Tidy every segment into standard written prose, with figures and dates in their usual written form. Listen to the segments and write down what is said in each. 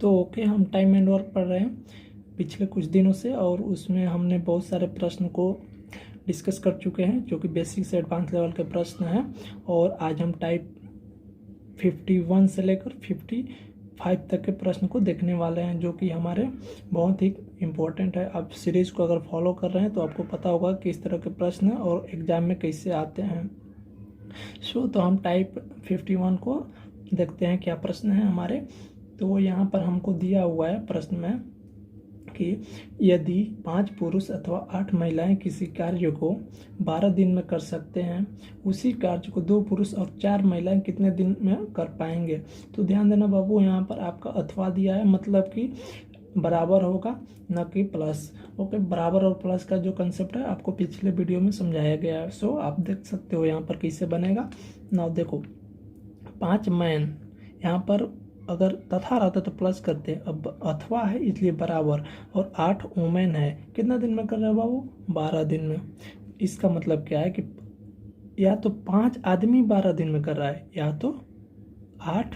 तो ओके, हम time and work पढ़ रहे हैं पिछले कुछ दिनों से, और उसमें हमने बहुत सारे प्रश्न को डिस्कस कर चुके हैं जो कि बेसिक से एडवांस लेवल के प्रश्न हैं। और आज हम टाइप 51 से लेकर 55 तक के प्रश्न को देखने वाले हैं, जो कि हमारे बहुत ही इम्पोर्टेंट है। आप सीरीज को अगर फॉलो कर रहे हैं तो आपको पता होगा कि इस तरह के प्रश्न और एग्जाम में कैसे आते हैं। तो हम टाइप 51 को देखते हैं क्या प्रश्न है हमारे। तो यहाँ पर हमको दिया हुआ है प्रश्न में कि यदि 5 पुरुष अथवा 8 महिलाएं किसी कार्य को 12 दिन में कर सकते हैं, उसी कार्य को 2 पुरुष और 4 महिलाएं कितने दिन में कर पाएंगे। तो ध्यान देना बाबू, यहाँ पर आपका अथवा दिया है, मतलब कि बराबर होगा, न कि प्लस। ओके, बराबर और प्लस का जो कंसेप्ट है आपको पिछले वीडियो में समझाया गया है। सो आप देख सकते हो यहाँ पर कैसे बनेगा। नाउ देखो, 5 मैन, यहाँ पर अगर तथा रहता तो प्लस करते, अब अथवा है इसलिए बराबर, और 8 वुमेन है, कितना दिन में कर रहे हैं बाबू, 12 दिन में। इसका मतलब क्या है कि या तो 5 आदमी 12 दिन में कर रहा है, या तो 8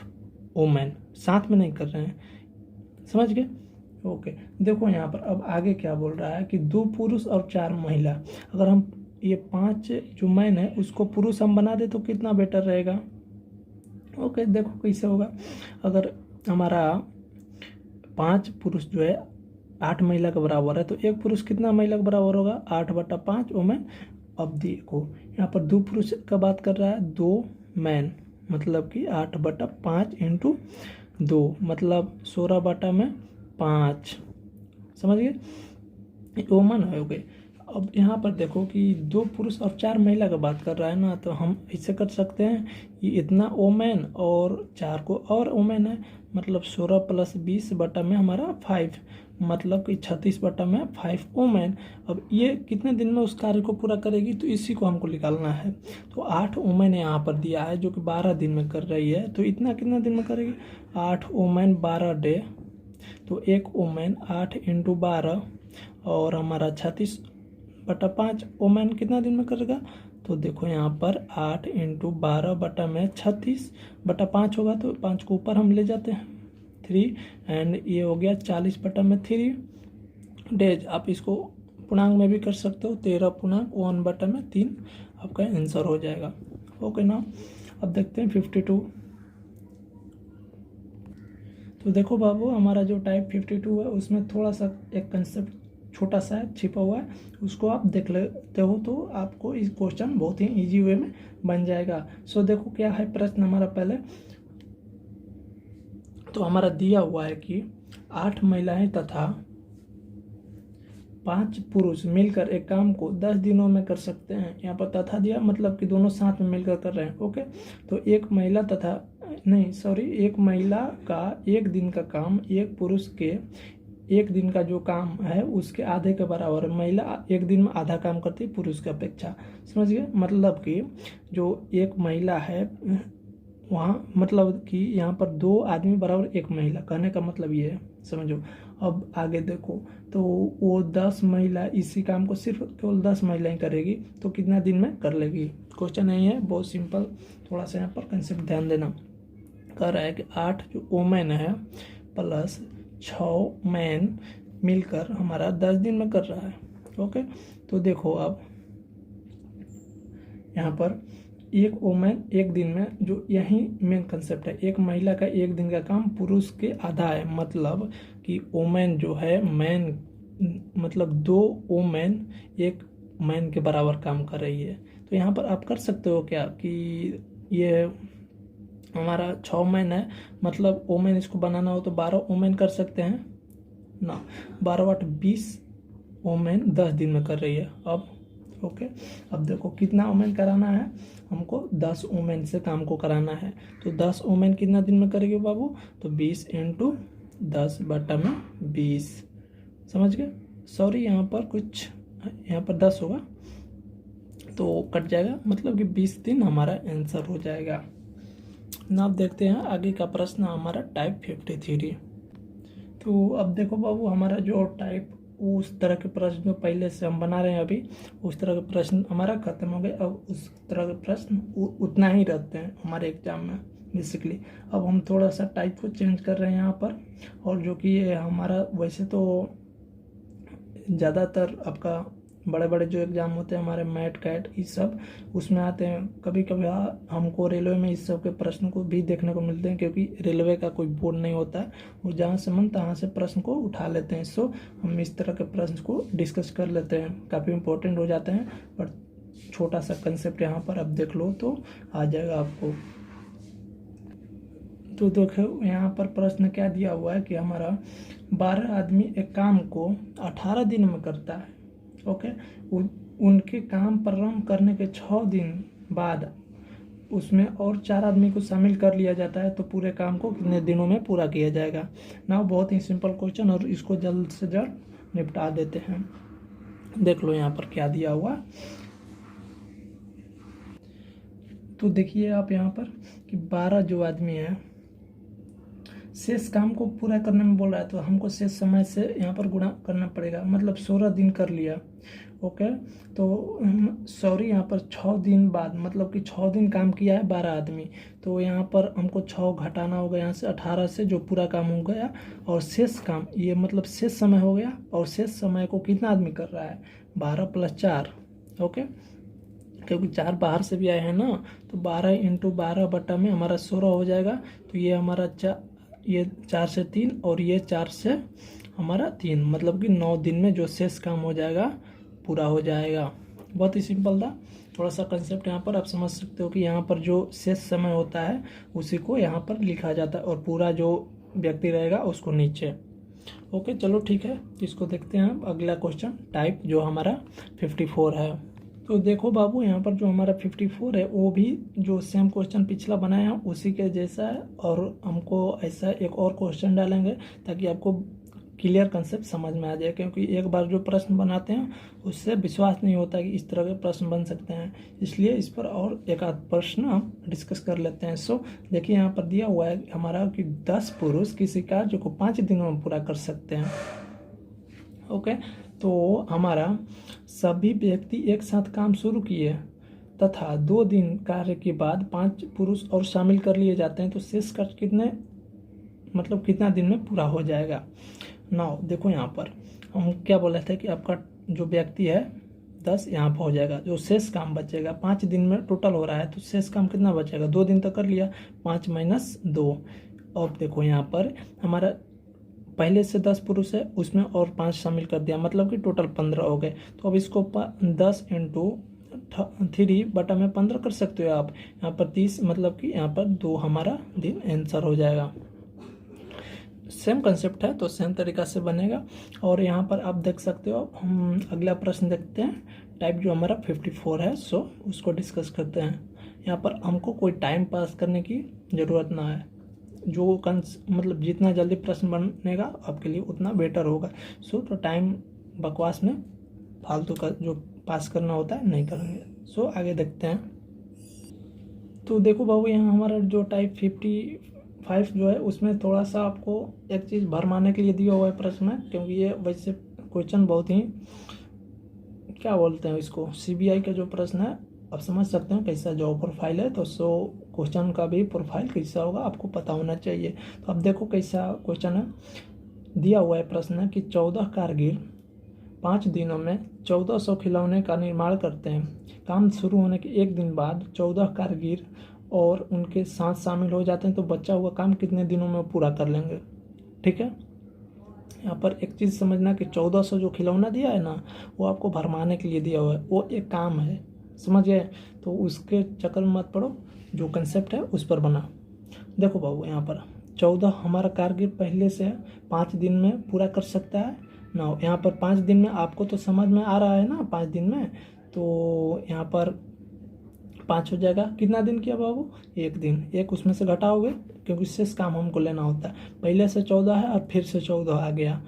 वुमेन साथ में नहीं कर रहे हैं। समझ गए? ओके, देखो यहाँ पर अब आगे क्या बोल रहा है कि 2 पुरुष और 4 महिला। अगर हम ये 5 जो मैन है उसको पुरुष हम बना दे तो कितना बेटर रहेगा। ओके, देखो कैसे होगा। अगर हमारा 5 पुरुष जो है 8 महिला के बराबर है, तो 1 पुरुष कितना महिला के बराबर होगा, 8/5 वुमेन। अब देखो यहाँ पर 2 पुरुष का बात कर रहा है, 2 मैन, मतलब कि 8/5 इंटू 2, मतलब 16/5। समझ गए? वुमन हो गए। अब यहाँ पर देखो कि 2 पुरुष और 4 महिला का बात कर रहा है ना, तो हम ऐसे कर सकते हैं, ये इतना वुमेन और 4 को और वुमेन है, मतलब 16 + 20 बटा में हमारा 5, मतलब कि 36 बटा में 5 वुमेन। अब ये कितने दिन में उस कार्य को पूरा करेगी, तो इसी को हमको निकालना है। तो 8 वुमेन यहाँ पर दिया है जो कि 12 दिन में कर रही है, तो इतना कितना दिन में करेगी, 8 वुमेन 12 डे, तो 1 वुमेन 8 × 12 और हमारा 36/5 वुमेन कितना दिन में करेगा। तो देखो यहाँ पर 8 × 12 बटा में 36/5 होगा, तो 5 को ऊपर हम ले जाते हैं 3, एंड ये हो गया 40/3 डेज। आप इसको पूर्णांक में भी कर सकते हो, 13.1/3 आपका आंसर हो जाएगा। ओके ना, अब देखते हैं 52। तो देखो बाबू, हमारा जो टाइप 52 है उसमें थोड़ा सा एक कंसेप्ट छोटा सा छिपा हुआ है, उसको आप देख लेते हो तो आपको इस क्वेश्चन बहुत ही इजी वे में बन जाएगा। सो देखो क्या है प्रश्न हमारा पहले। तो हमारा दिया हुआ है कि 8 महिलाएं तथा 5 पुरुष मिलकर एक काम को 10 दिनों में कर सकते हैं। यहाँ पर तथा दिया, मतलब कि दोनों साथ में मिलकर कर रहे हैं। ओके, तो एक महिला का 1 दिन का काम एक पुरुष के 1 दिन का जो काम है उसके आधे के बराबर है। महिला 1 दिन में आधा काम करती है पुरुष की अपेक्षा। समझ गए? मतलब कि जो एक महिला है वहाँ, मतलब कि यहाँ पर 2 आदमी बराबर 1 महिला, कहने का मतलब ये है, समझो। अब आगे देखो, तो वो 10 महिला इसी काम को सिर्फ केवल 10 महिलाएं करेगी, तो कितना दिन में कर लेगी। क्वेश्चन नहीं है, बहुत सिंपल, थोड़ा सा यहाँ पर कंसेप्ट ध्यान देना। कह रहा है कि 8 जो वुमेन है प्लस 6 मैन मिलकर हमारा 10 दिन में कर रहा है। ओके, तो देखो अब यहाँ पर 1 वुमेन 1 दिन में, जो यही मेन कंसेप्ट है, एक महिला का 1 दिन का काम पुरुष के आधा है, मतलब कि वुमेन जो है मैन, मतलब 2 वुमेन 1 मैन के बराबर काम कर रही है। तो यहाँ पर आप कर सकते हो क्या कि ये हमारा 6 मैन है, मतलब वुमेन इसको बनाना हो तो 12 वुमेन कर सकते हैं ना, 12/20 वुमेन 10 दिन में कर रही है। अब ओके, अब देखो कितना वुमेन कराना है हमको, 10 वुमेन से काम को कराना है। तो 10 वुमेन कितना दिन में करेगी बाबू, तो 20 × 10/20। समझ गए? सॉरी, यहाँ पर 10 होगा तो कट जाएगा, मतलब कि 20 दिन हमारा आंसर हो जाएगा ना। अब देखते हैं आगे का प्रश्न हमारा टाइप 53। तो अब देखो बाबू, हमारा जो टाइप उस तरह के प्रश्न जो पहले से हम बना रहे हैं अभी, उस तरह के प्रश्न हमारा खत्म हो गए। अब उस तरह के प्रश्न उतना ही रहते हैं हमारे एग्जाम में, बेसिकली। अब हम थोड़ा सा टाइप को चेंज कर रहे हैं यहाँ पर, और जो कि ये हमारा वैसे तो ज़्यादातर आपका बड़े बड़े जो एग्ज़ाम होते हैं हमारे मैट कैट इस सब उसमें आते हैं। कभी कभी हमको रेलवे में इस सब के प्रश्न को भी देखने को मिलते हैं, क्योंकि रेलवे का कोई बोर्ड नहीं होता है, वो जहाँ से मन तहाँ से प्रश्न को उठा लेते हैं। सो हम इस तरह के प्रश्न को डिस्कस कर लेते हैं, काफ़ी इंपॉर्टेंट हो जाते हैं। पर छोटा सा कंसेप्ट यहाँ पर अब देख लो तो आ जाएगा आपको। तो देखो यहाँ पर प्रश्न क्या दिया हुआ है कि हमारा 12 आदमी एक काम को 18 दिन में करता है। ओके, उनके काम प्रारंभ करने के 6 दिन बाद उसमें और 4 आदमी को शामिल कर लिया जाता है, तो पूरे काम को कितने दिनों में पूरा किया जाएगा। ना बहुत ही सिंपल क्वेश्चन, और इसको जल्द से जल्द निपटा देते हैं। देख लो यहाँ पर क्या दिया हुआ। तो देखिए आप यहाँ पर कि 12 जो आदमी है शेष काम को पूरा करने में बोल रहा है, तो हमको शेष समय से यहाँ पर गुणा करना पड़ेगा, मतलब 16 दिन कर लिया। ओके, तो सॉरी यहाँ पर 6 दिन बाद, मतलब कि 6 दिन काम किया है 12 आदमी, तो यहाँ पर हमको 6 घटाना होगा यहाँ से 18 से, जो पूरा काम हो गया, और शेष काम ये मतलब शेष समय हो गया। और शेष समय को कितना आदमी कर रहा है, 12 + 4। ओके, क्योंकि 4 बाहर से भी आए हैं ना, तो 12 × 12 बटा में हमारा 16 हो जाएगा। तो ये हमारा ये 4 से 3 और ये 4 से हमारा 3, मतलब कि 9 दिन में जो शेष काम हो जाएगा पूरा हो जाएगा। बहुत ही सिंपल था। थोड़ा सा कंसेप्ट यहाँ पर आप समझ सकते हो कि यहाँ पर जो शेष समय होता है उसी को यहाँ पर लिखा जाता है, और पूरा जो व्यक्ति रहेगा उसको नीचे। ओके, चलो ठीक है, इसको देखते हैं अब अगला क्वेश्चन टाइप जो हमारा 54 है। तो देखो बाबू, यहाँ पर जो हमारा 54 है वो भी जो सेम क्वेश्चन पिछला बनाया है उसी के जैसा है, और हमको ऐसा एक और क्वेश्चन डालेंगे ताकि आपको क्लियर कंसेप्ट समझ में आ जाए। क्योंकि एक बार जो प्रश्न बनाते हैं उससे विश्वास नहीं होता कि इस तरह के प्रश्न बन सकते हैं, इसलिए इस पर और एक आध प्रश्न हम डिस्कस कर लेते हैं। सो देखिए यहाँ पर दिया हुआ है हमारा कि 10 पुरुष किसी कार्य को 5 दिनों में पूरा कर सकते हैं। ओके, तो हमारा सभी व्यक्ति एक साथ काम शुरू किए तथा 2 दिन कार्य के बाद 5 पुरुष और शामिल कर लिए जाते हैं, तो शेष कार्य कितना दिन में पूरा हो जाएगा। नाउ देखो यहाँ पर हम क्या बोले थे कि आपका जो व्यक्ति है 10 यहाँ पर हो जाएगा, जो शेष काम बचेगा 5 दिन में टोटल हो रहा है, तो शेष काम कितना बचेगा, 2 दिन तक कर लिया, 5 - 2। अब देखो यहाँ पर हमारा पहले से 10 पुरुष है उसमें और 5 शामिल कर दिया, मतलब कि टोटल 15 हो गए। तो अब इसको 10 × 3 बटा में 15 कर सकते हो आप। यहाँ पर 30, मतलब कि यहाँ पर 2 हमारा दिन आंसर हो जाएगा। सेम कंसेप्ट है तो सेम तरीका से बनेगा। और यहाँ पर आप देख सकते हो, हम अगला प्रश्न देखते हैं टाइप जो हमारा 54 है। सो उसको डिस्कस करते हैं। यहाँ पर हमको कोई टाइम पास करने की ज़रूरत ना है, जो मतलब जितना जल्दी प्रश्न बनेगा आपके लिए उतना बेटर होगा। सो तो टाइम बकवास में फालतू का जो पास करना होता है नहीं करेंगे। सो आगे देखते हैं। तो देखो बाबू, यहाँ हमारा जो टाइप 55 जो है उसमें थोड़ा सा आपको एक चीज़ भरमाने के लिए दिया हुआ है प्रश्न में, क्योंकि ये वैसे क्वेश्चन बहुत ही क्या बोलते हैं इसको, CBI का जो प्रश्न है आप समझ सकते हैं कैसा जॉब प्रोफाइल है। तो सो क्वेश्चन का भी प्रोफाइल कैसा होगा आपको पता होना चाहिए। तो अब देखो कैसा क्वेश्चन है, दिया हुआ है प्रश्न है कि 14 कारीगर 5 दिनों में 1400 खिलौने का निर्माण करते हैं। काम शुरू होने के 1 दिन बाद 14 कारीगर और उनके साथ शामिल हो जाते हैं, तो बचा हुआ काम कितने दिनों में पूरा कर लेंगे। ठीक है, यहाँ पर एक चीज़ समझना कि 1400 जो खिलौना दिया है ना, वो आपको भरमाने के लिए दिया हुआ है, वो एक काम है, समझ गए। तो उसके चक्कर में मत पड़ो, जो कंसेप्ट है उस पर बना। देखो बाबू, यहाँ पर 14 हमारा कारीगर पहले से 5 दिन में पूरा कर सकता है ना। यहाँ पर 5 दिन में आपको तो समझ में आ रहा है ना, 5 दिन में, तो यहाँ पर 5 हो जाएगा। कितना दिन किया बाबू, 1 दिन, एक उसमें से घटाओगे क्योंकि शेष काम हमको लेना होता है। पहले से 14 है और फिर से 14 आ गया।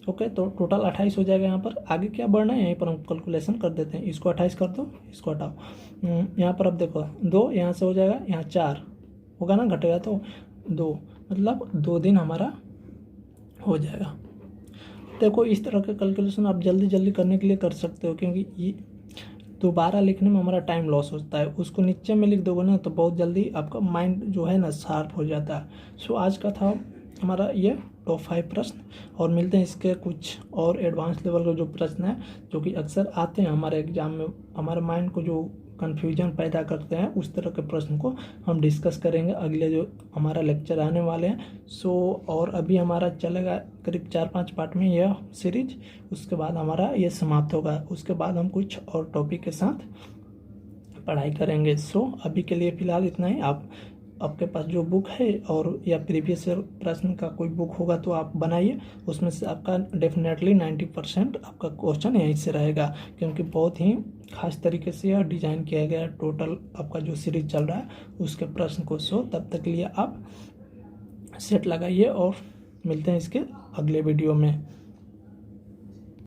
ओके, तो टोटल 28 हो जाएगा। यहाँ पर आगे क्या बढ़ना है, यहीं पर हम कैलकुलेशन कर देते हैं। इसको 28 कर दो, इसको हटाओ। यहाँ पर अब देखो 2 यहाँ से हो जाएगा, यहाँ 4 होगा ना, घटेगा तो 2, मतलब 2 दिन हमारा हो जाएगा। देखो इस तरह के कैलकुलेशन आप जल्दी जल्दी करने के लिए कर सकते हो, क्योंकि दोबारा लिखने में हमारा टाइम लॉस होता है। उसको नीचे में लिख दोगे ना तो बहुत जल्दी आपका माइंड जो है ना शार्प हो जाता है। सो आज का था हमारा ये टॉप 5 प्रश्न, और मिलते हैं इसके कुछ और एडवांस लेवल के जो प्रश्न हैं जो कि अक्सर आते हैं हमारे एग्जाम में, हमारे माइंड को जो कन्फ्यूजन पैदा करते हैं, उस तरह के प्रश्न को हम डिस्कस करेंगे अगले जो हमारा लेक्चर आने वाले हैं। सो और अभी हमारा चलेगा करीब 4-5 पार्ट में यह सीरीज, उसके बाद हमारा ये समाप्त होगा, उसके बाद हम कुछ और टॉपिक के साथ पढ़ाई करेंगे। सो अभी के लिए फ़िलहाल इतना ही। आपके पास जो बुक है और या प्रीवियस ईयर प्रश्न का कोई बुक होगा तो आप बनाइए, उसमें से आपका डेफिनेटली 90% आपका क्वेश्चन यहीं से रहेगा, क्योंकि बहुत ही खास तरीके से यह डिज़ाइन किया गया है टोटल आपका जो सीरीज चल रहा है उसके प्रश्न को। सो तब तक के लिए आप सेट लगाइए और मिलते हैं इसके अगले वीडियो में।